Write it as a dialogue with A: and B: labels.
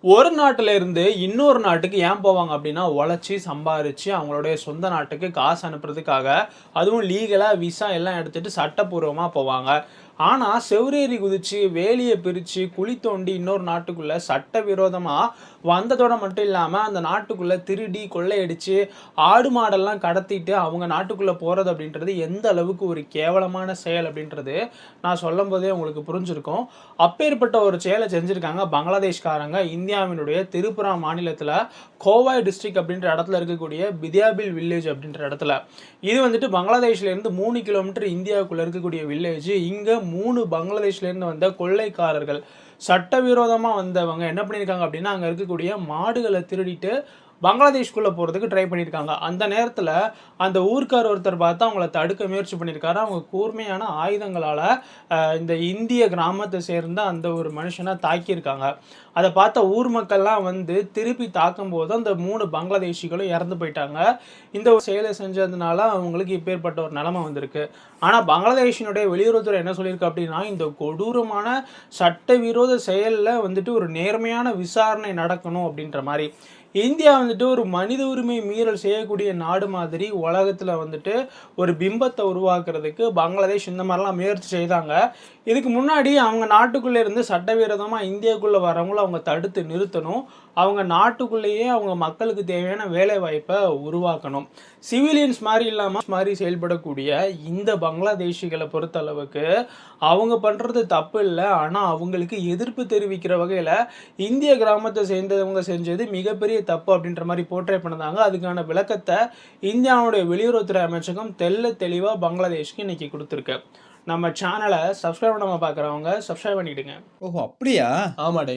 A: ஒரு நாட்டுல இருந்து இன்னொரு நாட்டுக்கு ஏன் போவாங்க அப்படின்னா, உழைச்சு, சம்பாரிச்சு அவங்களுடைய சொந்த நாட்டுக்கு காசு அனுப்புறதுக்காக, அதுவும் லீகலா விசா எல்லாம் எடுத்துட்டு சட்டப்பூர்வமா போவாங்க. ஆனா, செவுரேறி குதிச்சு, வேலிய பிரிச்சு, குழி தோண்டி இன்னொரு நாட்டுக்குள்ள சட்டவிரோதமா வந்ததோட மட்டும் இல்லாம, அந்த நாட்டுக்குள்ள திருடி, கொள்ளையடிச்சு, ஆடு மாடெல்லாம் கடத்திட்டு அவங்க நாட்டுக்குள்ள போறது அப்படின்றது எந்த அளவுக்கு ஒரு கேவலமான செயல் அப்படின்றது, நான் சொல்லும்போதே உங்களுக்கு புரிஞ்சிருக்கும். அப்பேற்பட்ட ஒரு செயல செஞ்சிருக்காங்க பங்களாதேஷ்காரங்க. இந்தியாவினுடைய திரிபுரா மாநிலத்தில கோவாய் டிஸ்ட்ரிக்ட் அப்படின்ற இடத்துல இருக்கக்கூடிய பிதியாபில் வில்லேஜ் அப்படின்ற இடத்துல. இது வந்துட்டு பங்களாதேஷ்லேருந்து 3 கிலோமீட்டர் இந்தியாவுக்குள்ள இருக்கக்கூடிய வில்லேஜ். இங்க 3 பங்களாதேஷ்லேருந்து வந்த கொள்ளைக்காரர்கள், சட்டவிரோதமா வந்தவங்க என்ன பண்ணியிருக்காங்க அப்படின்னா, அங்க இருக்கக்கூடிய மாடுகள திருடிட்டு பங்களாதேஷ்குள்ள போறதுக்கு ட்ரை பண்ணியிருக்காங்க. அந்த நேரத்தில அந்த ஊர்க்கார் ஒருத்தர் பார்த்து அவங்கள தடுக்க முயற்சி பண்ணியிருக்காரு. அவங்க கூர்மையான ஆயுதங்களால இந்த இந்திய கிராமத்த சேர்ந்த அந்த ஒரு மனுஷன தாக்கியிருக்காங்க. அத பார்த்த ஊர் மக்கள்லாம் வந்து திருப்பி தாக்கும்போது அந்த 3 பங்களாதேஷிகளும் இறந்து போயிட்டாங்க. இந்த ஒரு செயல செஞ்சதுனால அவங்களுக்கு இப்பேற்பட்ட ஒரு நிலைமை வந்திருக்கு. ஆனா பங்களாதேஷினுடைய வெளியுறவுத்துறை என்ன சொல்லியிருக்கு அப்படின்னா, இந்த கொடூரமான சட்டவிரோத செயல்ல வந்துட்டு ஒரு நேர்மையான விசாரணை நடக்கணும் அப்படின்ற மாரி. இந்தியா வந்துட்டு ஒரு மனித உரிமை மீறல் செய்யக்கூடிய நாடு மாதிரி உலகத்துல வந்துட்டு ஒரு பிம்பத்த உருவாக்குறதுக்கு பங்களாதேஷ் இந்த மாரிலாம் முயற்சி செய்தாங்க. இதுக்கு முன்னாடி அவங்க நாட்டுக்குள்ள இருந்து சட்டவிரோதமா இந்தியாக்குள்ள வரவங்கள அவங்க தடுத்து நிறுத்தணும். அவங்க நாட்டுக்குள்ளேயே அவங்க மக்களுக்கு தேவையான வேலைவாய்ப்ப உருவாக்கணும். சிவிலியன்ஸ் மாரி இல்லாம மாரி செயல்படக்கூடிய இந்த பங்களாதேஷிகள பொறுத்தளவுக்கு, அவங்க பண்றது தப்பு இல்ல. ஆனா அவங்களுக்கு எதிர்ப்பு தெரிவிக்கிற வகையில இந்திய கிராமத்த சேர்ந்தவங்க செஞ்சது மிகப்பெரிய தப்பு அப்படின்ற மாரி போர்ட்ரே பண்ணதாங்க. அதுக்கான விளக்கத்த இந்தியாவுடைய வெளியுறவுத்துறை அமைச்சகம் தெள்ளத் தெளிவா பங்களாதேஷ்க்கு இன்னைக்கு குடுத்திருக்கு. நம்ம சேனல சப்ஸ்கிரைப் பண்ணாம பார்க்குறவங்க சப்ஸ்கிரைப் பண்ணிடுங்க.
B: ஓஹோ! அப்படியா?
A: ஆமாடே.